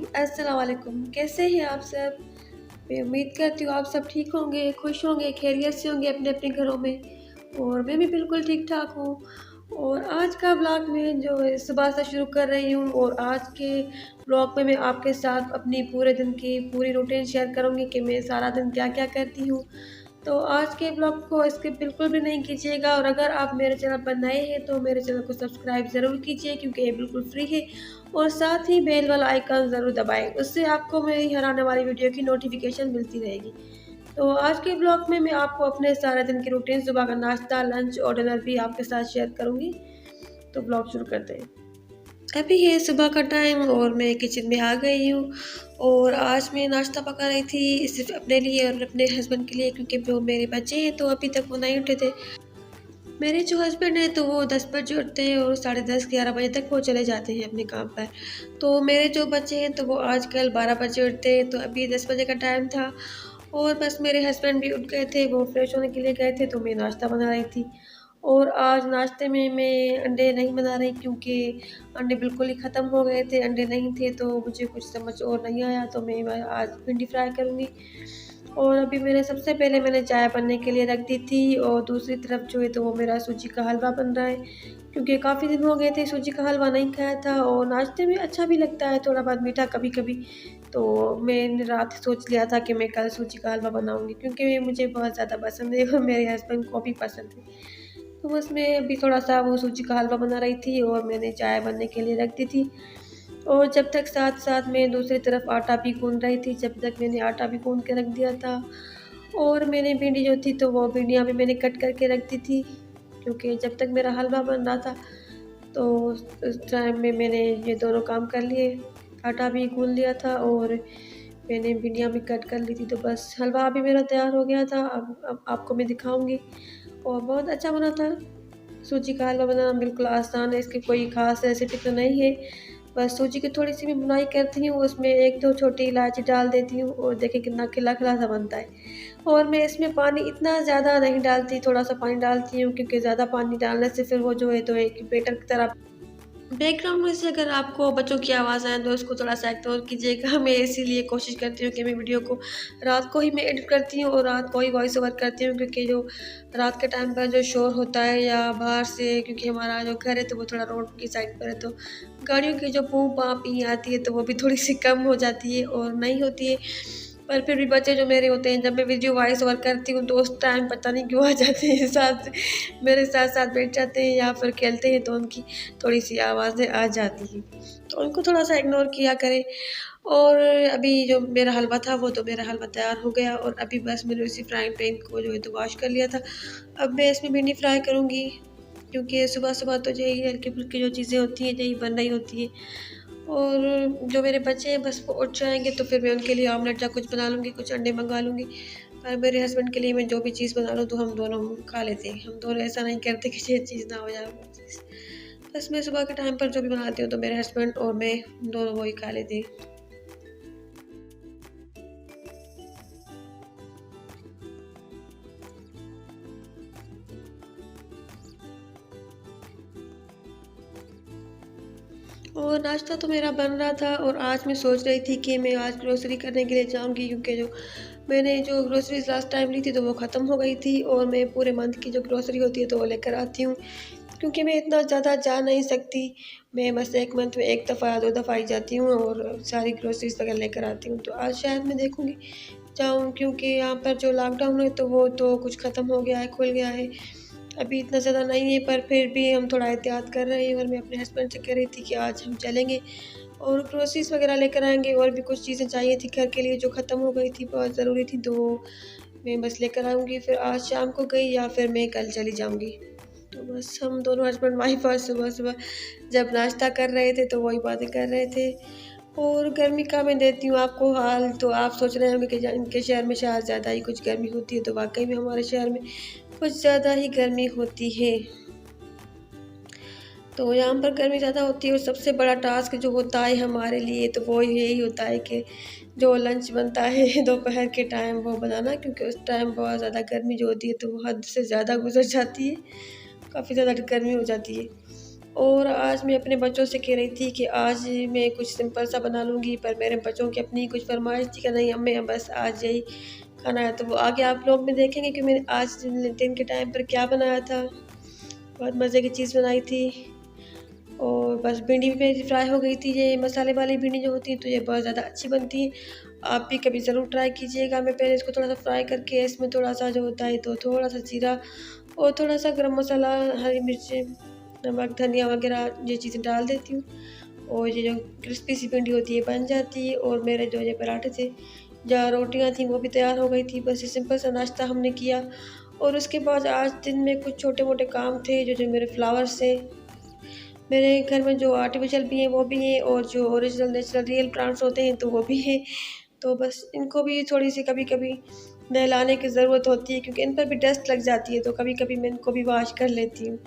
अस्सलाम वालेकुम। कैसे हैं आप सब? मैं उम्मीद करती हूँ आप सब ठीक होंगे, खुश होंगे, खैरियत से होंगे अपने-अपने घरों में और मैं भी बिल्कुल ठीक-ठाक हूँ। और आज का व्लॉग मैं जो है सुबह से शुरू कर रही हूँ और आज के व्लॉग में मैं आपके साथ अपनी पूरे दिन की पूरी रूटीन शेयर करूँगी कि मैं सारा दिन क्या-क्या करती हूँ। तो आज के ब्लॉग को स्किप बिल्कुल भी नहीं कीजिएगा और अगर आप मेरे चैनल पर नए हैं तो मेरे चैनल को सब्सक्राइब ज़रूर कीजिए क्योंकि ये बिल्कुल फ्री है और साथ ही बेल वाला आइकन ज़रूर दबाएं, उससे आपको मेरी हर आने वाली वीडियो की नोटिफिकेशन मिलती रहेगी। तो आज के ब्लॉग में मैं आपको अपने सारे दिन की रूटीन, सुबह का नाश्ता, लंच और डिनर भी आपके साथ शेयर करूँगी। तो ब्लॉग शुरू करते हैं। अभी है सुबह का टाइम और मैं किचन में आ गई हूँ और आज मैं नाश्ता पका रही थी सिर्फ अपने लिए और अपने हस्बैंड के लिए क्योंकि वो मेरे बच्चे हैं तो अभी तक वो नहीं उठे थे। मेरे जो हस्बैंड हैं तो वो 10 बजे उठते हैं और 10:30-11 बजे तक वो चले जाते हैं अपने काम पर। तो मेरे जो बच्चे हैं तो वो आजकल 12 बजे उठते हैं, तो अभी 10 बजे का टाइम था और बस मेरे हस्बैंड भी उठ गए थे, वो फ्रेश होने के लिए गए थे तो मैं नाश्ता बना रही थी। और आज नाश्ते में मैं अंडे नहीं बना रही क्योंकि अंडे बिल्कुल ही ख़त्म हो गए थे, अंडे नहीं थे तो मुझे कुछ समझ और नहीं आया तो मैं आज भिंडी फ्राई करूँगी। और अभी मैंने चाय बनने के लिए रख दी थी और दूसरी तरफ जो है तो वो मेरा सूजी का हलवा बन रहा है क्योंकि काफ़ी दिन हो गए थे सूजी का हलवा नहीं खाया था और नाश्ते में अच्छा भी लगता है थोड़ा बहुत मीठा कभी-कभी। तो मैंने रात सोच लिया था कि मैं कल सूजी का हलवा बनाऊँगी क्योंकि मुझे बहुत ज़्यादा पसंद है और मेरे हस्बैंड को भी पसंद है। तो बस मैं अभी थोड़ा-सा वो सूजी का हलवा बना रही थी और मैंने चाय बनने के लिए रख दी थी। और जब तक साथ-साथ मैं दूसरी तरफ आटा भी गूँध रही थी, जब तक मैंने आटा भी गूँध के रख दिया था और मैंने भिंडी जो थी तो वो भिंडियाँ भी मैंने कट करके रख दी थी, क्योंकि जब तक मेरा हलवा बन रहा था तो उस टाइम में मैंने ये दोनों काम कर लिए। आटा भी गूँध लिया था और मैंने भिंडियाँ भी कट कर ली थी, तो बस हलवा अभी मेरा तैयार हो गया था। अब आपको मैं दिखाऊँगी और बहुत अच्छा बना था। सूजी का हलवा बनाना बिल्कुल आसान है, इसकी कोई ख़ास रेसिपी तो नहीं है। बस सूजी की थोड़ी-सी मैं भुनाई करती हूँ, उसमें 1-2 छोटी इलायची डाल देती हूँ और देखिए कितना खिला-खिला सा बनता है। और मैं इसमें पानी इतना ज़्यादा नहीं डालती, थोड़ा-सा पानी डालती हूँ क्योंकि ज़्यादा पानी डालने से फिर वो जो है तो एक बैटर की तरह। बैकग्राउंड में से अगर आपको बच्चों की आवाज़ आए तो उसको थोड़ा-सा इग्नोर कीजिएगा। मैं इसीलिए कोशिश करती हूँ कि मैं वीडियो को रात को ही मैं एडिट करती हूँ और रात को ही वॉइस ओवर करती हूँ क्योंकि जो रात के टाइम पर जो शोर होता है या बाहर से, क्योंकि हमारा जो घर है तो वो थोड़ा रोड की साइड पर है, तो गाड़ियों की जो पूँ-पाँ पी आती है तो वो भी थोड़ी-सी कम हो जाती है और नहीं होती है। पर फिर भी बच्चे जो मेरे होते हैं, जब मैं वीडियो वॉइस ओवर करती हूँ तो उस टाइम पता नहीं क्यों आ जाते हैं साथ, मेरे साथ-साथ बैठ जाते हैं या फिर खेलते हैं तो उनकी थोड़ी-सी आवाज़ें आ जाती हैं। तो उनको थोड़ा-सा इग्नोर किया करें। और अभी जो मेरा हलवा था वो तो मेरा हलवा तैयार हो गया और अभी बस मैंने उसी फ्राइंग पैन को जो है तो वॉश कर लिया था। अब मैं इसमें भिंडी फ्राई करूँगी क्योंकि सुबह-सुबह तो यही हल्की-फुल्की जो चीज़ें होती हैं यही बन रही होती हैं। और जो मेरे बच्चे हैं बस वो उठ जाएँगे तो फिर मैं उनके लिए ऑमलेट या कुछ बना लूँगी, कुछ अंडे मँगा लूँगी। पर मेरे हस्बैंड के लिए मैं जो भी चीज़ बना लूँ तो हम दोनों खा लेते हैं। हम दोनों ऐसा नहीं करते कि ये चीज़ ना हो जाए वो चीज़। बस मैं सुबह के टाइम पर जो भी बनाती हूँ तो मेरे हस्बैंड और मैं दोनों वही खा लेते हैं। और नाश्ता तो मेरा बन रहा था और आज मैं सोच रही थी कि मैं आज ग्रोसरी करने के लिए जाऊँगी क्योंकि जो मैंने जो ग्रोसरीज़ लास्ट टाइम ली थी तो वो ख़त्म हो गई थी और मैं पूरे मंथ की जो ग्रोसरी होती है तो वो लेकर आती हूँ। क्योंकि मैं इतना ज़्यादा जा नहीं सकती, मैं बस 1 मंथ में 1 दफ़ा या 2 दफ़ा ही जाती हूँ और सारी ग्रोसरीज़ वगैरह लेकर आती हूँ। तो आज शायद मैं देखूँगी जाऊँ, क्योंकि यहाँ पर जो लॉकडाउन है तो वो तो कुछ ख़त्म हो गया है, खुल गया है। अभी इतना ज़्यादा नहीं है पर फिर भी हम थोड़ा एहतियात कर रहे हैं और मैं अपने हस्बैंड से कह रही थी कि आज हम चलेंगे और ग्रोसरीज़ वगैरह लेकर आएँगे और भी कुछ चीज़ें चाहिए थी घर के लिए जो ख़त्म हो गई थी, बहुत ज़रूरी थी, तो मैं बस लेकर आऊँगी। फिर आज शाम को गई या फिर मैं कल चली जाऊँगी। तो बस हम दोनों हस्बैंड वाइफ आज सुबह-सुबह जब नाश्ता कर रहे थे तो वही बातें कर रहे थे। और गर्मी का मैं देती हूँ आपको हाल, तो आप सोच रहे होंगे कि इनके शहर में शायद ज़्यादा ही कुछ गर्मी होती है, तो वाक़ई में हमारे शहर में कुछ ज़्यादा ही गर्मी होती है। तो यहाँ पर गर्मी ज़्यादा होती है और सबसे बड़ा टास्क जो होता है हमारे लिए तो वो यही होता है कि जो लंच बनता है दोपहर के टाइम वो बनाना, क्योंकि उस टाइम बहुत ज़्यादा गर्मी जो होती है तो वो हद से ज़्यादा गुज़र जाती है, काफ़ी ज़्यादा गर्मी हो जाती है। और आज मैं अपने बच्चों से कह रही थी कि आज मैं कुछ सिंपल सा बना लूँगी, पर मेरे बच्चों की अपनी कुछ फ़रमाइश थी कि नहीं अम्मी बस आज यही खाना है। तो वो आगे आप लोग में देखेंगे कि मैंने आज दिन के टाइम पर क्या बनाया था। बहुत मज़े की चीज़ बनाई थी। और बस भिंडी भी मेरी फ्राई हो गई थी। ये मसाले वाली भिंडी जो होती है तो ये बहुत ज़्यादा अच्छी बनती है। आप भी कभी ज़रूर ट्राई कीजिएगा। मैं पहले इसको थोड़ा-सा फ्राई करके इसमें थोड़ा-सा जो होता है तो थोड़ा-सा जीरा और थोड़ा-सा गरम मसाला, हरी मिर्चें, नमक, धनिया वगैरह ये चीज़ें डाल देती हूँ। और ये जो क्रिस्पी सी भिंडी होती है बन जाती है। और मेरे जो ये पराठे थे या रोटियाँ थी वो भी तैयार हो गई थी। बस ये सिंपल सा नाश्ता हमने किया। और उसके बाद आज दिन में कुछ छोटे-मोटे काम थे जो मेरे फ्लावर्स हैं। मेरे घर में जो आर्टिफ़िशियल भी हैं वो भी हैं और जो ओरिजिनल नेचुरल रियल प्लांट्स होते हैं तो वो भी हैं। तो बस इनको भी थोड़ी-सी कभी-कभी नहलाने की ज़रूरत होती है क्योंकि इन पर भी डस्ट लग जाती है, तो कभी-कभी मैं इनको भी वॉश कर लेती हूँ।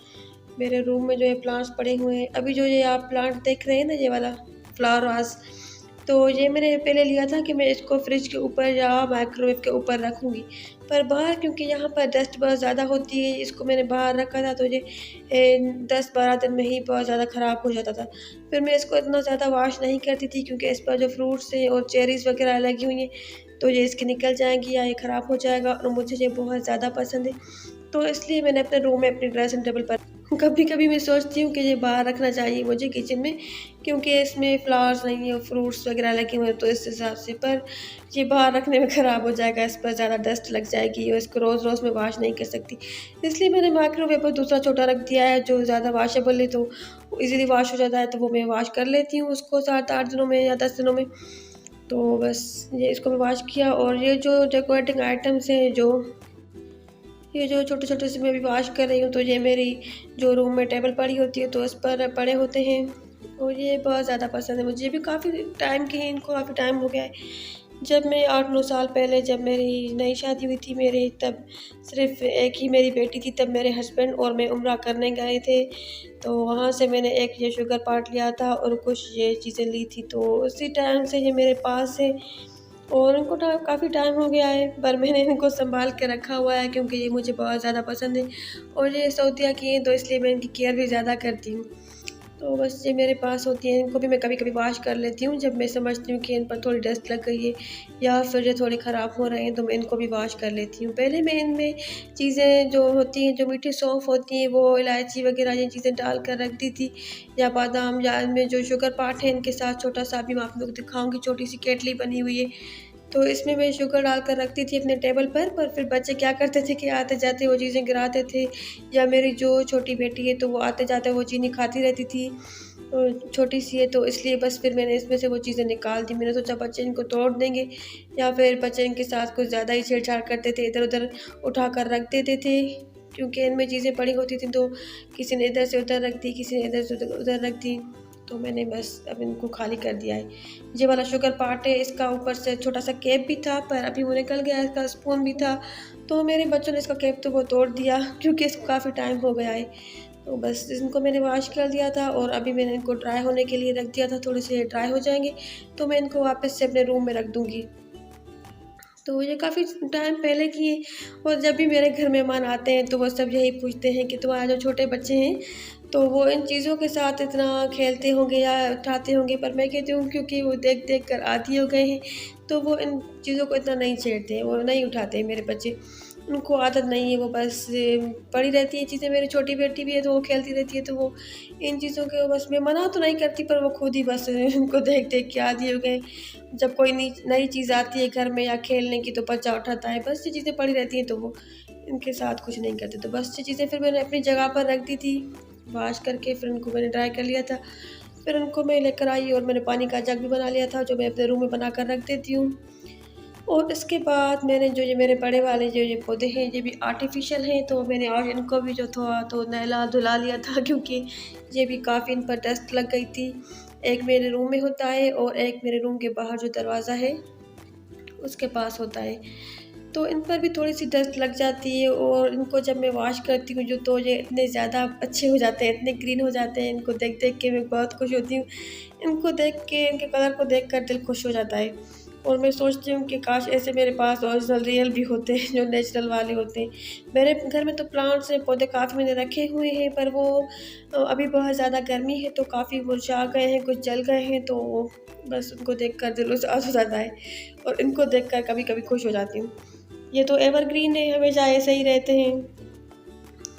मेरे रूम में जो है प्लांट्स पड़े हुए हैं। अभी जो ये आप प्लांट देख रहे हैं ना, ये वाला फ्लावर वाज़, तो ये मैंने पहले लिया था कि मैं इसको फ्रिज के ऊपर या माइक्रोवेव के ऊपर रखूँगी। पर बाहर क्योंकि यहाँ पर डस्ट बहुत ज़्यादा होती है, इसको मैंने बाहर रखा था तो ये 10-12 दिन में ही बहुत ज़्यादा ख़राब हो जाता था। फिर मैं इसको इतना ज़्यादा वॉश नहीं करती थी क्योंकि इस पर जो फ्रूट्स हैं और चेरीज़ वग़ैरह लगी हुई हैं, तो ये इसकी निकल जाएँगी या ये ख़राब हो जाएगा और मुझे ये बहुत ज़्यादा पसंद है। तो इसलिए मैंने अपने रूम में अपनी ड्रेसिंग टेबल पर कभी-कभी मैं सोचती हूँ कि ये बाहर रखना चाहिए मुझे किचन में, क्योंकि इसमें फ्लावर्स नहीं है और फ्रूट्स वगैरह लगे हुए हैं तो इस हिसाब से। पर ये बाहर रखने में ख़राब हो जाएगा, इस पर ज़्यादा डस्ट लग जाएगी और इसको रोज़-रोज़ मैं वॉश नहीं कर सकती। इसलिए मैंने माइक्रोवेव पर दूसरा छोटा रख दिया है जो ज़्यादा वॉशेबल है, तो ईज़िली वॉश हो जाता है, तो वो मैं वॉश कर लेती हूँ उसको 7-8 दिनों में या 10 दिनों में। तो बस ये इसको मैं वॉश किया। और ये जो डेकोरेटिंग आइटम्स हैं, ये जो छोटे-छोटे से मैं अभी वॉश कर रही हूँ, तो ये मेरी जो रूम में टेबल पड़ी होती है तो उस पर पड़े होते हैं और ये बहुत ज़्यादा पसंद है मुझे। ये भी काफ़ी टाइम के हैं, इनको काफ़ी टाइम हो गया है। जब मैं 8-9 साल पहले जब मेरी नई शादी हुई थी मेरी, तब सिर्फ़ एक ही मेरी बेटी थी। तब मेरे हस्बैंड और मैं उम्रा करने गए थे, तो वहाँ से मैंने एक ये शुगर पॉट लिया था और कुछ ये चीज़ें ली थी, तो उसी टाइम से ये मेरे पास है। और इनको काफ़ी टाइम हो गया है, पर मैंने इनको सँभाल के रखा हुआ है क्योंकि ये मुझे बहुत ज़्यादा पसंद है और ये सऊदीया की हैं तो इसलिए मैं इनकी केयर भी ज़्यादा करती हूँ। तो बस ये मेरे पास होती हैं, इनको भी मैं कभी-कभी वॉश कर लेती हूँ जब मैं समझती हूँ कि इन पर थोड़ी डस्ट लग गई है या फिर ये थोड़े ख़राब हो रहे हैं, तो मैं इनको भी वॉश कर लेती हूँ। पहले मैं इनमें चीज़ें जो होती हैं, जो मीठी सौंफ होती हैं, वो इलायची वग़ैरह ये चीज़ें डाल कर रख दी थी, या बादाम, या इनमें जो शुगर पाट है इनके साथ छोटा-सा अभी मैं आप लोग को दिखाऊँगी, छोटी-सी केतली बनी हुई है। तो इसमें मैं शुगर डाल कर रखती थी अपने टेबल पर फिर बच्चे क्या करते थे कि आते-जाते वो चीज़ें गिराते थे, या मेरी जो छोटी बेटी है तो वो आते-जाते वो चीनी खाती रहती थी। छोटी-सी है तो इसलिए बस फिर मैंने इसमें से वो चीज़ें निकाल दी। मैंने सोचा बच्चे इनको तोड़ देंगे या फिर बच्चे इनके साथ कुछ ज़्यादा ही छेड़छाड़ करते थे, इधर-उधर उठा कर रख देते थे, क्योंकि इनमें चीज़ें पड़ी होती थी तो किसी ने इधर से उधर रख दी, किसी ने इधर से उधर रख दी। तो मैंने बस अब इनको खाली कर दिया है। ये वाला शुगर पार्ट है, इसका ऊपर से छोटा-सा कैप भी था पर अभी वो निकल गया है, इसका स्पून भी था, तो मेरे बच्चों ने इसका कैप तो वो तोड़ दिया क्योंकि इसको काफ़ी टाइम हो गया है। तो बस इनको मैंने वॉश कर दिया था और अभी मैंने इनको ड्राई होने के लिए रख दिया था, थोड़े से ड्राई हो जाएँगे तो मैं इनको वापस से अपने रूम में रख दूँगी। तो ये काफ़ी टाइम पहले की है और जब भी मेरे घर मेहमान आते हैं तो वो सब यही पूछते हैं कि तुम्हारे जो छोटे बच्चे हैं तो वो इन चीज़ों के साथ इतना खेलते होंगे या उठाते होंगे, पर मैं कहती हूँ क्योंकि वो देख-देख कर आदी हो गए हैं, तो वो इन चीज़ों को इतना नहीं छेड़ते हैं, वो नहीं उठाते हैं मेरे बच्चे। उनको आदत नहीं है, वो बस पड़ी रहती हैं चीज़ें। मेरी छोटी बेटी भी है तो वो खेलती रहती है, तो वो इन चीज़ों को बस मैं मना तो नहीं करती पर वो खुद ही बस उनको देख-देख के आदी हो गए। जब कोई नई चीज़ आती है घर में या खेलने की तो बच्चा उठाता है, बस ये चीज़ें पड़ी रहती हैं तो वो इनके साथ कुछ नहीं करते। तो बस ये चीज़ें फिर मैंने अपनी जगह पर रख दी थी, वॉश करके फिर उनको मैंने ड्राई कर लिया था। फिर उनको मैं लेकर आई और मैंने पानी का जग भी बना लिया था जो मैं अपने रूम में बना कर रख देती हूँ। और इसके बाद मैंने जो ये मेरे बड़े वाले जो ये पौधे हैं ये भी आर्टिफ़िशियल हैं, तो मैंने आज इनको भी जो थोड़ा तो नहला-धुला लिया था क्योंकि ये भी काफ़ी इन पर डस्ट लग गई थी। एक मेरे रूम में होता है और एक मेरे रूम के बाहर जो दरवाज़ा है उसके पास होता है। तो इन पर भी थोड़ी-सी डस्ट लग जाती है और इनको जब मैं वॉश करती हूँ जो तो ये इतने ज़्यादा अच्छे हो जाते हैं, इतने ग्रीन हो जाते हैं, इनको देख-देख के मैं बहुत खुश होती हूँ। इनको देख के, इनके कलर को देखकर दिल खुश हो जाता है। और मैं सोचती हूँ कि काश ऐसे मेरे पास ओरिजिनल रियल भी होते हैं, जो नेचुरल वाले होते हैं। मेरे घर में तो प्लांट्स हैं, पौधे काफ़ी मैंने रखे हुए हैं, पर वो अभी बहुत ज़्यादा गर्मी है तो काफ़ी मुरझा गए हैं, कुछ जल गए हैं, तो बस उनको देखकर दिल उदास हो जाता है और इनको देखकर कभी-कभी खुश हो जाती हूँ। ये तो एवरग्रीन है, हमेशा ऐसे ही रहते हैं।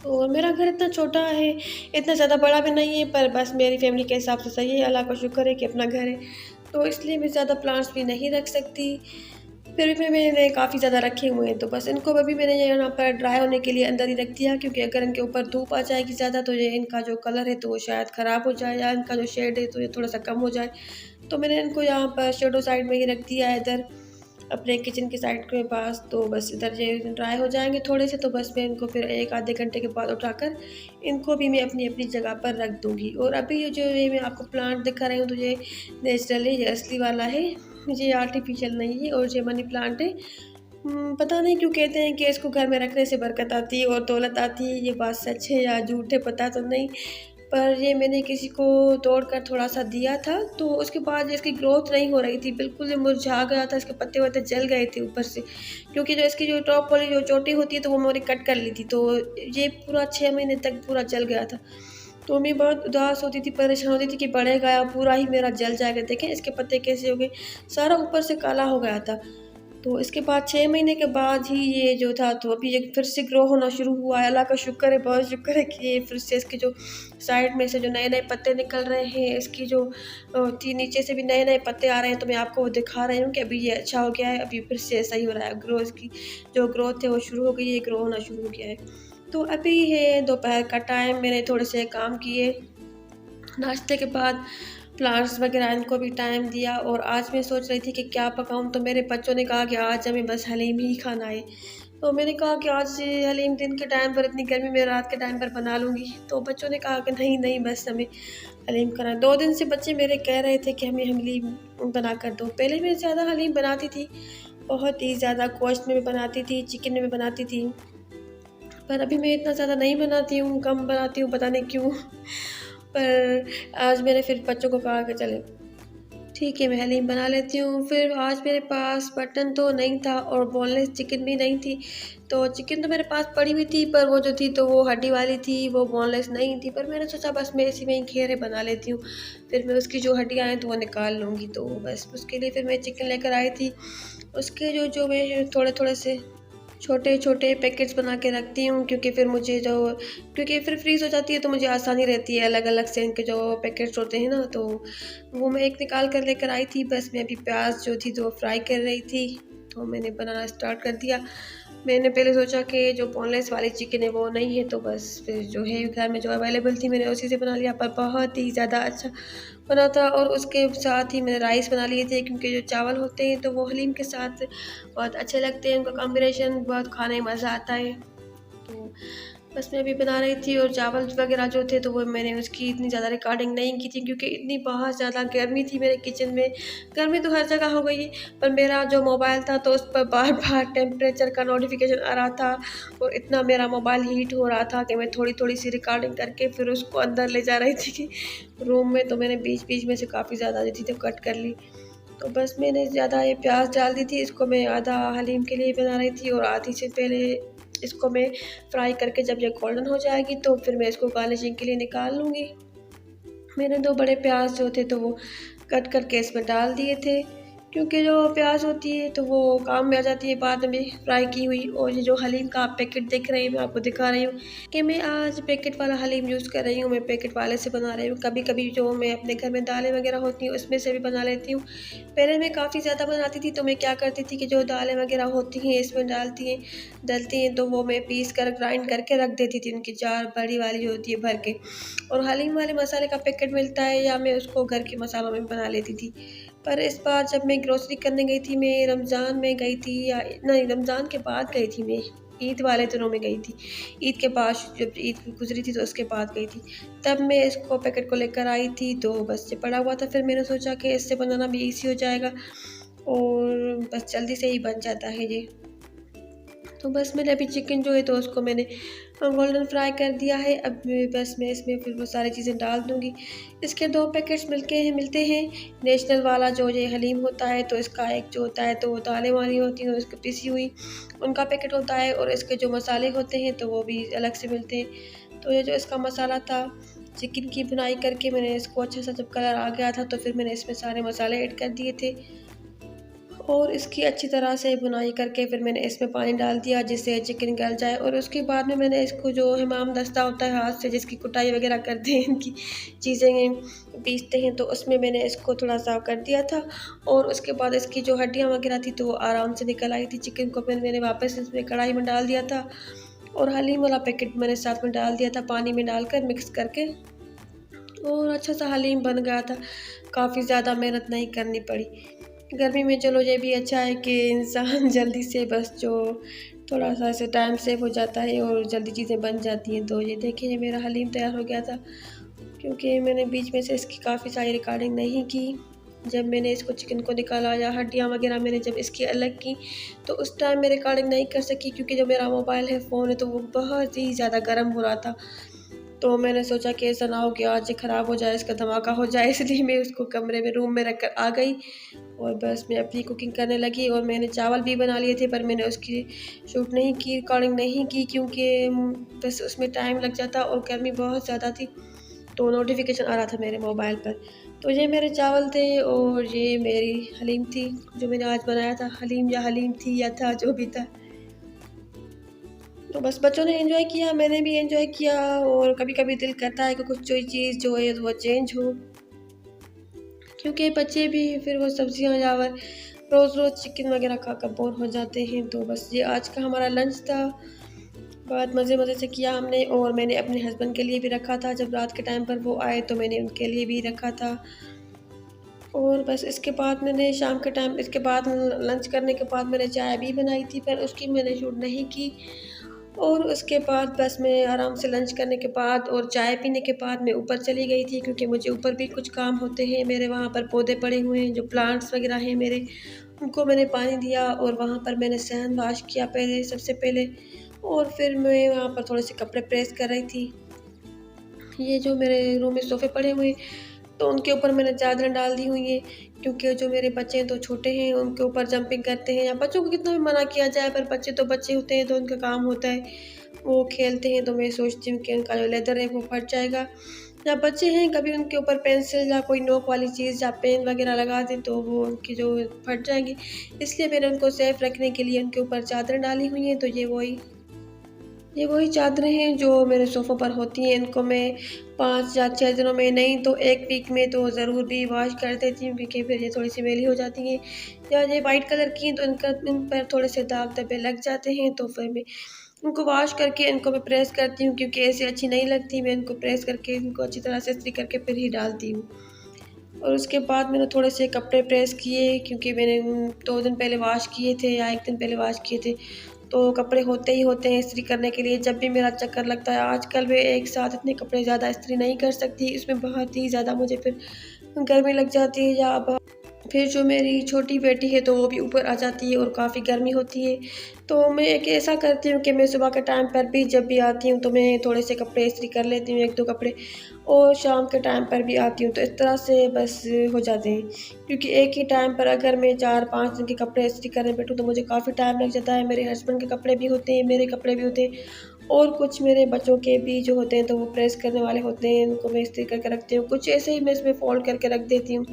और मेरा घर इतना छोटा है, इतना ज़्यादा बड़ा भी नहीं है, पर बस मेरी फ़ैमिली के हिसाब से सही है, अल्लाह का शुक्र है कि अपना घर है। तो इसलिए मैं ज़्यादा प्लांट्स भी नहीं रख सकती। फिर भी मैंने काफ़ी ज़्यादा रखे हुए हैं, तो बस इनको अभी मैंने यहाँ पर ड्राई होने के लिए अंदर ही रख दिया, क्योंकि अगर इनके ऊपर धूप आ जाएगी ज़्यादा तो ये इनका जो कलर है तो वो शायद ख़राब हो जाए, या इनका जो शेड है तो ये थोड़ा-सा कम हो जाए। तो मैंने इनको यहाँ पर शैडो साइड में ही रख दिया है इधर, अपने किचन की साइड के पास। तो बस इधर ये ड्राई हो जाएँगे थोड़े से, तो बस मैं इनको फिर 1 आधे घंटे के बाद उठाकर इनको भी मैं अपनी-अपनी जगह पर रख दूँगी। और अभी ये जो ये मैं आपको प्लांट दिखा रही हूँ, तो ये नेचुरल है, ये असली वाला है, ये आर्टिफ़िशियल नहीं है। और ये मनी प्लांट है। पता नहीं क्यों कहते हैं कि इसको घर में रखने से बरकत आती है और दौलत आती है, ये बात सच है या झूठ है पता तो नहीं। पर ये मैंने किसी को तोड़कर थोड़ा-सा दिया था, तो उसके बाद इसकी ग्रोथ नहीं हो रही थी, बिल्कुल ये मुरझा गया था, इसके पत्ते-वत्ते जल गए थे ऊपर से। क्योंकि जो इसकी जो टॉप वाली जो चोटी होती है तो वो मैंने कट कर ली थी, तो ये पूरा 6 महीने तक पूरा जल गया था। तो मैं बहुत उदास होती थी, परेशान होती थी कि बढ़ेगा या पूरा ही मेरा जल जाएगा। देखें इसके पत्ते कैसे हो गए, सारा ऊपर से काला हो गया था। तो इसके बाद 6 महीने के बाद ही ये जो था, तो अभी ये फिर से ग्रो होना शुरू हुआ है। अल्लाह का शुक्र है, बहुत शुक्र है कि ये फिर से इसके जो साइड में से जो नए-नए पत्ते निकल रहे हैं, इसकी जो नीचे से भी नए-नए पत्ते आ रहे हैं, तो मैं आपको वो दिखा रही हूँ कि अभी ये अच्छा हो गया है, अभी फिर से सही हो रहा है। ग्रो इसकी जो ग्रोथ है वो शुरू हो गई है, ग्रो होना शुरू हो गया है। तो अभी है दोपहर का टाइम, मैंने थोड़े से काम किए, नाश्ते के बाद प्लांट्स वगैरह इनको भी टाइम दिया। और आज मैं सोच रही थी कि क्या पकाऊँ, तो मेरे बच्चों ने कहा कि आज हमें बस हलीम ही खाना है। तो मैंने कहा कि आज हलीम दिन के टाइम पर, इतनी गर्मी में रात के टाइम पर बना लूँगी। तो बच्चों ने कहा कि नहीं नहीं, बस हमें हलीम खाना है। 2 दिन से बच्चे मेरे कह रहे थे कि हमें हलीम बना कर दो। पहले मैं ज़्यादा हलीम बनाती थी, बहुत ही ज़्यादा गोश्त में भी बनाती थी, चिकन में भी बनाती थी, पर अभी मैं इतना ज़्यादा नहीं बनाती हूँ, कम बनाती हूँ, पता नहीं क्यों। पर आज मैंने फिर बच्चों को कहा कि चलो ठीक है, मैं हलीम बना लेती हूँ। फिर आज मेरे पास मटन तो नहीं था और बोनलेस चिकन भी नहीं थी। तो चिकन तो मेरे पास पड़ी हुई थी, पर वो जो थी तो वो हड्डी वाली थी, वो बोनलेस नहीं थी। पर मैंने सोचा बस मैं इसी में ही घेरे बना लेती हूँ, फिर मैं उसकी जो हड्डियाँ हैं तो वो निकाल लूँगी। तो बस उसके लिए फिर मैं चिकन लेकर आई थी। उसके जो जो मैं थोड़े-थोड़े से छोटे-छोटे पैकेट्स बना के रखती हूँ, क्योंकि फिर मुझे जो क्योंकि फिर फ्रीज़ हो जाती है तो मुझे आसानी रहती है, अलग-अलग से इनके जो पैकेट्स होते हैं ना, तो वो मैं एक निकाल कर लेकर आई थी। बस मैं अभी प्याज़ जो थी तो फ्राई कर रही थी, तो मैंने बनाना स्टार्ट कर दिया। मैंने पहले सोचा कि जो बोनलेस वाली चिकन है वो नहीं है, तो बस फिर जो है घर में जो अवेलेबल थी मैंने उसी से बना लिया, पर बहुत ही ज़्यादा अच्छा बना था। और उसके साथ ही मैंने राइस बना लिए थे, क्योंकि जो चावल होते हैं तो वो हलीम के साथ बहुत अच्छे लगते हैं, उनका कॉम्बिनेशन बहुत खाने में मज़ा आता है। तो बस मैं अभी बना रही थी, और चावल वगैरह जो थे तो वो मैंने उसकी इतनी ज़्यादा रिकॉर्डिंग नहीं की थी, क्योंकि इतनी बहुत ज़्यादा गर्मी थी मेरे किचन में। गर्मी तो हर जगह हो गई है, पर मेरा जो मोबाइल था तो उस पर बार-बार टेम्परेचर का नोटिफ़िकेशन आ रहा था, और इतना मेरा मोबाइल हीट हो रहा था कि मैं थोड़ी-थोड़ी सी रिकॉर्डिंग करके फिर उसको अंदर ले जा रही थी कि रूम में। तो मैंने बीच-बीच में से काफ़ी ज़्यादा जो थी तो कट कर ली। तो बस मैंने ज़्यादा ये प्याज़ डाल दी थी, इसको मैं आधा हलीम के लिए बना रही थी, और आधी से पहले इसको मैं फ्राई करके जब ये गोल्डन हो जाएगी तो फिर मैं इसको गार्निशिंग के लिए निकाल लूँगी। मैंने 2 बड़े प्याज़ जो थे तो वो कट करके इसमें डाल दिए थे, क्योंकि जो प्याज़ होती है तो वो काम में आ जाती है बाद में फ्राई की हुई। और ये जो हलीम का आप पैकेट देख रहे हैं, मैं आपको दिखा रही हूँ कि मैं आज पैकेट वाला हलीम यूज़ कर रही हूँ, मैं पैकेट वाले से बना रही हूँ। कभी-कभी जो मैं अपने घर में दालें वगैरह होती हैं उसमें से भी बना लेती हूँ। पहले मैं काफ़ी ज़्यादा बनाती थी, तो मैं क्या करती थी कि जो दालें वगैरह होती हैं इसमें डलती हैं तो वो मैं पीस कर ग्राइंड करके रख देती थी, उनकी जार बड़ी वाली जो होती है भर के। और हलीम वाले मसाले का पैकेट मिलता है, या मैं उसको घर के मसालों में बना लेती थी। पर इस बार जब मैं ग्रोसरी करने गई थी, मैं रमज़ान में गई थी, या नहीं रमज़ान के बाद गई थी, मैं ईद वाले दिनों में गई थी। ईद के बाद जब ईद गुज़री थी तो उसके बाद गई थी। तब मैं इसको पैकेट को लेकर आई थी, तो बस ये पड़ा हुआ था। फिर मैंने सोचा कि इससे बनाना भी ईज़ी हो जाएगा, और बस जल्दी से ही बन जाता है ये। तो बस मैंने अभी चिकन जो है तो उसको मैंने गोल्डन फ्राई कर दिया है। अब बस मैं इसमें फिर वो सारी चीज़ें डाल दूँगी। इसके 2 पैकेट्स मिलते हैं। नेशनल वाला जो ये हलीम होता है तो इसका एक जो होता है तो वो दालें वाली होती हैं, उसकी पिसी हुई उनका पैकेट होता है, और इसके जो मसाले होते हैं तो वो भी अलग से मिलते हैं। तो ये जो इसका मसाला था, चिकन की भुनाई करके मैंने इसको अच्छा सा जब कलर आ गया था तो फिर मैंने इसमें सारे मसाले ऐड कर दिए थे, और इसकी अच्छी तरह से भुनाई करके फिर मैंने इसमें पानी डाल दिया जिससे चिकन गल जाए। और उसके बाद में मैंने इसको जो हमाम दस्ता होता है हाथ से जिसकी कुटाई वगैरह करते हैं, इनकी चीज़ें पीसते हैं, तो उसमें मैंने इसको थोड़ा सा कर दिया था। और उसके बाद इसकी जो हड्डियाँ वगैरह थी तो वो आराम से निकल आई थी। चिकन को फिर मैंने वापस इसमें कढ़ाई में डाल दिया था, और हलीम वाला पैकेट मैंने साथ में डाल दिया था पानी में डालकर मिक्स करके, और अच्छा सा हलीम बन गया था। काफ़ी ज़्यादा मेहनत नहीं करनी पड़ी। गर्मी में चलो ये भी अच्छा है कि इंसान जल्दी से बस जो थोड़ा सा ऐसे टाइम सेव हो जाता है और जल्दी चीज़ें बन जाती हैं। तो ये देखिए ये मेरा हलीम तैयार हो गया था, क्योंकि मैंने बीच में से इसकी काफ़ी सारी रिकॉर्डिंग नहीं की। जब मैंने इसको चिकन को निकाला या हड्डियाँ वगैरह मैंने जब इसकी अलग की तो उस टाइम मैं रिकॉर्डिंग नहीं कर सकी, क्योंकि जो मेरा मोबाइल है फ़ोन है तो वो बहुत ही ज़्यादा गर्म हो रहा था। तो मैंने सोचा कि ऐसा ना हो कि आज ये ख़राब हो जाए, इसका धमाका हो जाए, इसलिए मैं उसको कमरे में रूम में रख कर आ गई और बस मैं अपनी कुकिंग करने लगी। और मैंने चावल भी बना लिए थे, पर मैंने उसकी शूट नहीं की, रिकॉर्डिंग नहीं की, क्योंकि बस उसमें टाइम लग जाता और गर्मी बहुत ज़्यादा थी। तो नोटिफिकेशन आ रहा था मेरे मोबाइल पर। तो ये मेरे चावल थे और ये मेरी हलीम थी जो मैंने आज बनाया था। हलीम या हलीम थी या था जो भी था। तो बस बच्चों ने एंजॉय किया, मैंने भी एंजॉय किया, और कभी-कभी दिल करता है कि कुछ कोई चीज़ जो है वो चेंज हो, क्योंकि बच्चे भी फिर वो सब्जियां चावल रोज़-रोज़ चिकन वगैरह खाकर बोर हो जाते हैं। तो बस ये आज का हमारा लंच था। बहुत मज़े-मज़े से किया हमने, और मैंने अपने हस्बैंड के लिए भी रखा था। जब रात के टाइम पर वो आए तो मैंने उनके लिए भी रखा था। और बस इसके बाद मैंने शाम के टाइम इसके बाद लंच करने के बाद मैंने चाय भी बनाई थी, पर उसकी मैंने शूट नहीं की। और उसके बाद बस मैं आराम से लंच करने के बाद और चाय पीने के बाद मैं ऊपर चली गई थी, क्योंकि मुझे ऊपर भी कुछ काम होते हैं। मेरे वहाँ पर पौधे पड़े हुए हैं, जो प्लांट्स वगैरह हैं मेरे, उनको मैंने पानी दिया, और वहाँ पर मैंने सहन वाश किया पहले सबसे पहले, और फिर मैं वहाँ पर थोड़े से कपड़े प्रेस कर रही थी। ये जो मेरे रूम में सोफ़े पड़े हुए हैं तो उनके ऊपर मैंने चादरें डाल दी हुई हैं, क्योंकि जो मेरे बच्चे हैं तो छोटे हैं, उनके ऊपर जंपिंग करते हैं। या बच्चों को कितना भी मना किया जाए, पर बच्चे तो बच्चे होते हैं, तो उनका काम होता है, वो खेलते हैं। तो मैं सोचती हूँ कि उनका जो लेदर है वो फट जाएगा। या बच्चे हैं, कभी उनके ऊपर पेंसिल या कोई नोक वाली चीज़ या पेन वगैरह लगा दें तो वो उनकी जो फट जाएंगी, इसलिए मैंने उनको सेफ रखने के लिए उनके ऊपर चादरें डाली हुई हैं। तो ये वही चादरें हैं जो मेरे सोफ़ों पर होती हैं। इनको मैं 5 या 6 दिनों में, नहीं तो 1 वीक में तो ज़रूर भी वॉश कर देती हूँ, क्योंकि फिर ये थोड़ी-सी मैली हो जाती हैं। या ये वाइट कलर की हैं तो इन पर थोड़े से दाग धब्बे लग जाते हैं, तो फिर मैं इनको वॉश करके इनको मैं प्रेस करती हूँ, क्योंकि ऐसे अच्छी नहीं लगती। मैं इनको प्रेस करके इनको अच्छी तरह से इस्त्री करके फिर ही डालती हूँ। और उसके बाद मैंने थोड़े से कपड़े प्रेस किए, क्योंकि मैंने 2 दिन पहले वॉश किए थे या 1 दिन पहले वॉश किए थे। तो कपड़े होते ही होते हैं इस्त्री करने के लिए, जब भी मेरा चक्कर लगता है। आजकल मैं एक साथ इतने कपड़े ज़्यादा इस्त्री नहीं कर सकती, इसमें बहुत ही ज़्यादा मुझे फिर गर्मी लग जाती है। या फिर जो मेरी छोटी बेटी है तो वो भी ऊपर आ जाती है और काफ़ी गर्मी होती है। तो मैं एक ऐसा करती हूँ कि मैं सुबह के टाइम पर भी जब भी आती हूँ तो मैं थोड़े से कपड़े इस्त्री कर लेती हूँ, 1-2 कपड़े, और शाम के टाइम पर भी आती हूँ, तो इस तरह से बस हो जाते हैं। क्योंकि एक ही टाइम पर अगर मैं 4-5 दिन के कपड़े इस्त्री करने बैठूँ तो मुझे काफ़ी टाइम लग जाता है। मेरे हस्बैंड के कपड़े भी होते हैं, मेरे कपड़े भी होते हैं, और कुछ मेरे बच्चों के भी जो होते हैं तो वो प्रेस करने वाले होते हैं, उनको मैं इस्त्री करके रखती हूँ। कुछ ऐसे ही मैं इसमें फ़ोल्ड करके रख देती हूँ।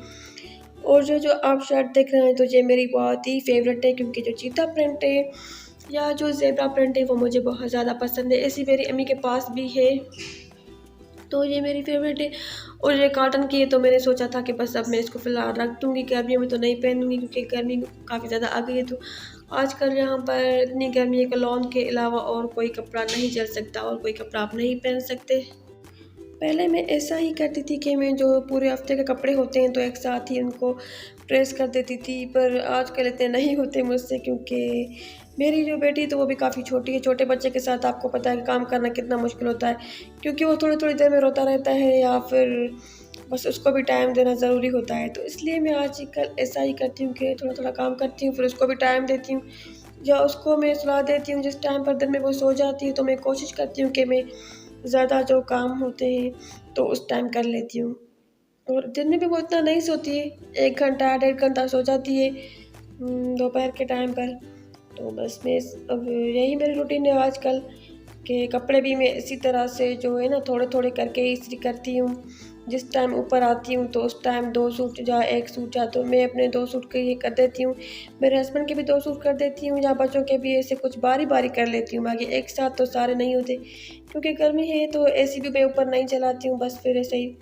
और जो आप शर्ट देख रहे हैं तो ये मेरी बहुत ही फ़ेवरेट है, क्योंकि जो चीता प्रिंट है या जो ज़ेब्रा प्रिंट है वो मुझे बहुत ज़्यादा पसंद है। ऐसी मेरी अम्मी के पास भी है, तो ये मेरी फ़ेवरेट है। और ये कॉटन की है, तो मैंने सोचा था कि बस अब मैं इसको फ़िलहाल रख दूँगी, गर्मियों में तो नहीं पहनूँगी, क्योंकि गर्मी काफ़ी ज़्यादा आ गई है। तो आजकल यहाँ पर इतनी गर्मी है कि लॉन के अलावा और कोई कपड़ा नहीं चल सकता, और कोई कपड़ा आप नहीं पहन सकते। पहले मैं ऐसा ही करती थी कि मैं जो पूरे हफ्ते के कपड़े होते हैं तो एक साथ ही उनको प्रेस कर देती थी, पर आजकल इतने नहीं होते मुझसे, क्योंकि मेरी जो बेटी तो वो भी काफ़ी छोटी है। छोटे बच्चे के साथ आपको पता है कि काम करना कितना मुश्किल होता है, क्योंकि वो थोड़ी-थोड़ी देर में रोता रहता है, या फिर बस उसको भी टाइम देना ज़रूरी होता है। तो इसलिए मैं आजकल ऐसा ही करती हूँ कि थोड़ा-थोड़ा काम करती हूँ, फिर उसको भी टाइम देती हूँ। या उसको मैं सुला देती हूँ। जिस टाइम पर दिन में वो सो जाती है तो मैं कोशिश करती हूँ कि मैं ज़्यादा जो काम होते हैं तो उस टाइम कर लेती हूँ। और दिन में भी वो इतना नहीं सोती है, 1 घंटा, डेढ़ घंटा सो जाती है दोपहर के टाइम पर। तो बस मैं अब यही मेरी रूटीन है आजकल कि कपड़े भी मैं इसी तरह से जो है ना थोड़े-थोड़े करके इस्त्री करती हूँ। जिस टाइम ऊपर आती हूँ तो उस टाइम 2 सूट या 1 सूट या तो मैं अपने 2 सूट के ये कर देती हूँ। मेरे हस्बैंड के भी 2 सूट कर देती हूँ या बच्चों के भी ऐसे कुछ बारी-बारी कर लेती हूँ, बाकी एक साथ तो सारे नहीं होते। क्योंकि गर्मी है तो एसी भी मैं ऊपर नहीं चलाती हूँ, बस फिर ऐसे ही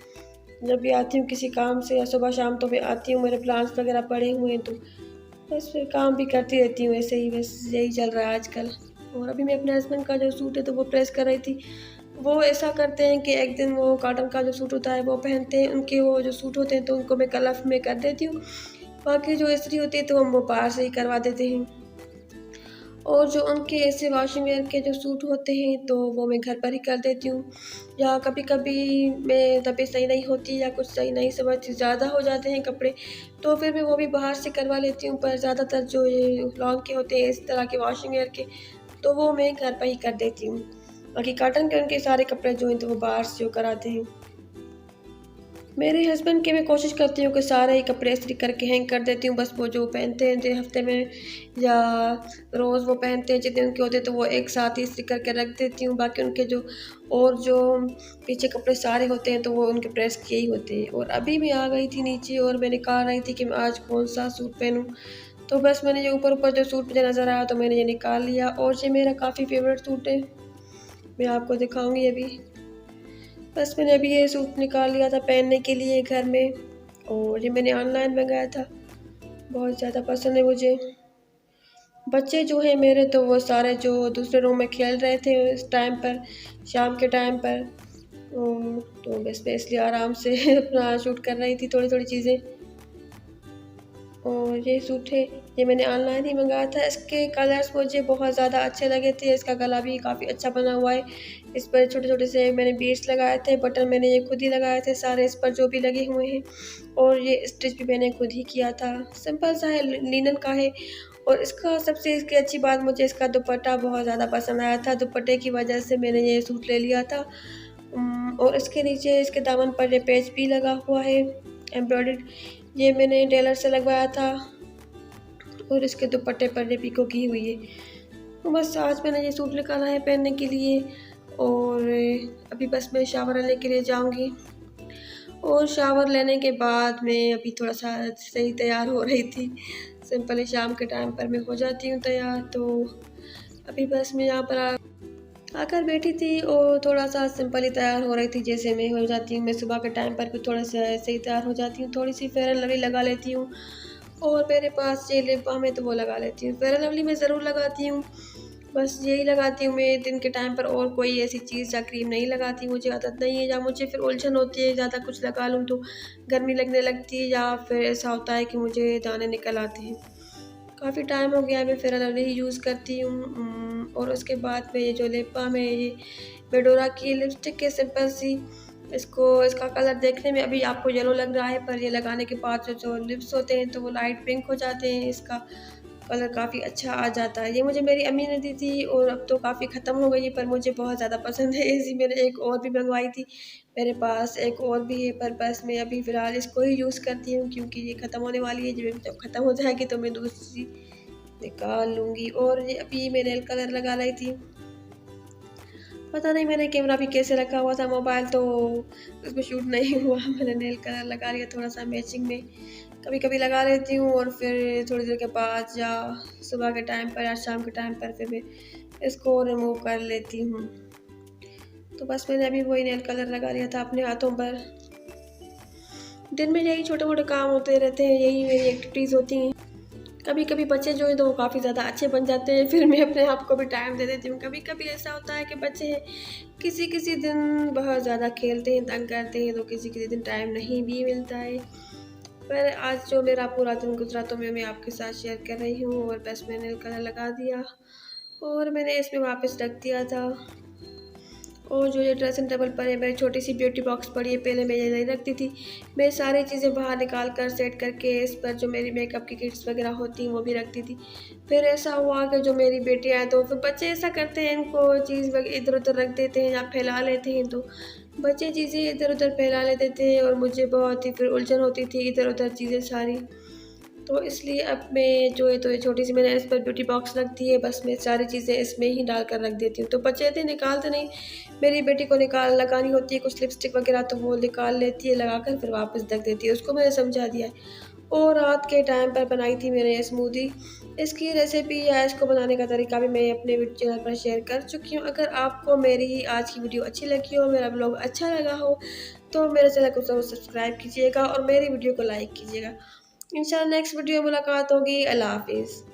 जब भी आती हूँ किसी काम से या सुबह शाम तो मैं आती हूँ, मेरे प्लान्स वगैरह पड़े हुए हैं तो बस फिर काम भी करती रहती हूँ ऐसे ही, बस यही चल रहा है आजकल। और अभी मैं अपने हस्बैंड का जो सूट है तो वो प्रेस कर रही थी। वो ऐसा करते हैं कि एक दिन वो कॉटन का जो सूट होता है वो पहनते हैं, उनके वो जो सूट होते हैं तो उनको मैं कलफ में कर देती हूँ। बाकी जो इस्त्री होती है तो हम वो बाहर से ही करवा देते हैं। और जो उनके ऐसे वॉशिंग वेयर के जो सूट होते हैं तो वो मैं घर पर ही कर देती हूँ। या कभी-कभी मैं तबीयत सही नहीं होती या कुछ सही नहीं समझती, ज़्यादा हो जाते हैं कपड़े, तो फिर मैं वो भी बाहर से करवा लेती हूँ। पर ज़्यादातर जो ये लॉन्ग के होते हैं इस तरह के वॉशिंग वेयर के, तो वो मैं घर पर ही कर देती हूँ। बाकी कॉटन के उनके सारे कपड़े जो हैं तो वो बाहर से जो कराते हैं। मेरे हस्बैंड की मैं कोशिश करती हूँ कि सारे ही कपड़े इस्त्री करके हैंग कर देती हूँ। बस वो जो पहनते हैं जो हफ्ते में या रोज़ वो पहनते हैं जितने उनके होते हैं तो वो एक साथ ही इस्त्री करके रख देती हूँ। बाकी उनके जो और जो पीछे कपड़े सारे होते हैं तो वो उनके प्रेस किए ही होते हैं। और अभी मैं आ गई थी नीचे और मैं निकाल रही थी कि मैं आज कौन-सा सूट पहनूँ। तो बस मैंने ये ऊपर-ऊपर जो सूट मुझे नज़र आया तो मैंने ये निकाल लिया और ये मेरा काफ़ी फ़ेवरेट सूट है। मैं आपको दिखाऊँगी अभी। बस मैंने अभी ये सूट निकाल लिया था पहनने के लिए घर में और ये मैंने ऑनलाइन मंगाया था। बहुत ज़्यादा पसंद है मुझे। बच्चे जो हैं मेरे तो वो सारे जो दूसरे रूम में खेल रहे थे उस टाइम पर, शाम के टाइम पर। तो बस मैं इसलिए आराम से अपना शूट कर रही थी थोड़ी-थोड़ी चीज़ें। और ये सूट है, ये मैंने ऑनलाइन ही मँगाया था। इसके कलर्स मुझे बहुत ज़्यादा अच्छे लगे थे। इसका गला भी काफ़ी अच्छा बना हुआ है। इस पर छोटे-छोटे से मैंने बीड्स लगाए थे, बटन मैंने ये खुद ही लगाए थे सारे इस पर जो भी लगे हुए हैं और ये स्टिच भी मैंने खुद ही किया था। सिंपल सा है, लिनन का है और इसका सबसे इसकी अच्छी बात मुझे इसका दुपट्टा बहुत ज़्यादा पसंद आया था। दुपट्टे की वजह से मैंने ये सूट ले लिया था। और इसके नीचे इसके दामन पर ये पेच भी लगा हुआ है एम्ब्रॉयडर्ड। ये मैंने टेलर से लगवाया था और इसके दुपट्टे पर ये पिको की हुई है। तो बस आज मैंने ये सूट निकाला है पहनने के लिए और अभी बस मैं शावर लेने के लिए जाऊँगी और शावर लेने के बाद मैं अभी थोड़ा-सा सही तैयार हो रही थी। सिंपल ही शाम के टाइम पर मैं हो जाती हूँ तैयार, तो अभी बस मैं यहाँ पर आकर बैठी थी और थोड़ा-सा सिंपल ही तैयार हो रही थी जैसे मैं हो जाती हूँ। मैं सुबह के टाइम पर भी थोड़ा-सा ऐसे ही तैयार हो जाती हूँ, थोड़ी-सी फेयर एंड लवली लगा लेती हूँ और मेरे पास ये लिप बाम है तो वो लगा लेती हूँ। फेयर एंड लवली मैं ज़रूर लगाती हूँ, बस यही लगाती हूँ मैं दिन के टाइम पर और कोई ऐसी चीज़ या क्रीम नहीं लगाती, मुझे आदत नहीं है या मुझे फिर उलझन होती है, ज़्यादा कुछ लगा लूँ तो गर्मी लगने लगती है या फिर ऐसा होता है कि मुझे दाने निकल आते हैं। काफ़ी टाइम हो गया है मैं fair and lovely he use करती हूँ। और उसके बाद में ये जो लिप बाम है ये बेडोरा की लिपस्टिक है सिंपल सी। इसका कलर देखने में अभी आपको येलो लग रहा है पर ये लगाने के बाद जो लिप्स होते हैं तो वो लाइट पिंक हो जाते हैं। इसका कलर काफ़ी अच्छा आ जाता है। ये मुझे मेरी अम्मी ने दी थी और अब तो काफ़ी ख़त्म हो गई है पर मुझे बहुत ज़्यादा पसंद है। ऐसी मैंने एक और भी मंगवाई थी, मेरे पास एक और भी है पर बस मैं अभी फ़िलहाल इसको ही यूज़ करती हूँ क्योंकि ये ख़त्म होने वाली है। जब ख़त्म हो जाएगी तो मैं दूसरी निकाल लूँगी। और ये अभी मैं नेल कलर लगा रही थी, पता नहीं मैंने कैमरा भी कैसे रखा हुआ था मोबाइल तो उसमें शूट नहीं हुआ। मैंने नेल कलर लगा लिया थोड़ा-सा मैचिंग में, कभी-कभी लगा लेती हूँ और फिर थोड़ी देर के बाद या सुबह के टाइम पर या शाम के टाइम पर फिर मैं इसको रिमूव कर लेती हूँ। तो बस मैंने अभी वही नेल कलर लगा लिया था अपने हाथों पर। दिन में यही छोटे-मोटे काम होते रहते हैं, यही मेरी एक्टिविटीज़ होती हैं। कभी-कभी बच्चे जो हैं तो वो काफ़ी ज़्यादा अच्छे बन जाते हैं, फिर मैं अपने आप को भी टाइम दे देती हूँ। कभी-कभी ऐसा होता है कि बच्चे किसी-किसी दिन बहुत ज़्यादा खेलते हैं, तंग करते हैं, तो किसी-किसी दिन टाइम नहीं भी मिलता है। पर आज जो मेरा पूरा दिन गुज़रा तो मैं आपके साथ शेयर कर रही हूँ और बस मैंने कलर लगा दिया और मैंने इसमें वापस रख दिया था और जो ये ड्रेसिंग टेबल पर है मेरी छोटी सी ब्यूटी बॉक्स पड़ी है, पहले मैं ये नहीं रखती थी। मैं सारी चीज़ें बाहर निकाल कर सेट करके इस पर जो मेरी मेकअप की किट्स वगैरह होती हैं वो भी रखती थी। फिर ऐसा हुआ कि जो मेरी बेटियाँ हैं तो फिर बच्चे ऐसा करते हैं, इनको चीज़ इधर उधर रख देते हैं या फैला लेते हैं, तो बच्चे चीज़ें इधर उधर फैला लेते थे और मुझे बहुत ही फिर उलझन होती थी इधर उधर चीज़ें सारी। तो इसलिए अब मैं जो है तो ये छोटी सी मैंने इस पर ब्यूटी बॉक्स रख दी है, बस मैं सारी चीज़ें इसमें ही डाल कर रख देती हूँ। तो बच्चे थे निकालते नहीं, मेरी बेटी को लगानी होती है कुछ लिपस्टिक वगैरह तो वो निकाल लेती है, लगा कर फिर वापस रख देती है, उसको मैंने समझा दिया है। और रात के टाइम पर बनाई थी मैंने ये स्मूदी। इसकी रेसिपी या इसको बनाने का तरीका भी मैं अपने चैनल पर शेयर कर चुकी हूँ। अगर आपको मेरी आज की वीडियो अच्छी लगी हो, मेरा ब्लॉग अच्छा लगा हो, तो मेरे चैनल को ज़रूर सब्सक्राइब कीजिएगा और मेरी वीडियो को लाइक कीजिएगा। इंशाल्लाह नेक्स्ट वीडियो में मुलाकात होगी। अल्लाह हाफ़िज़।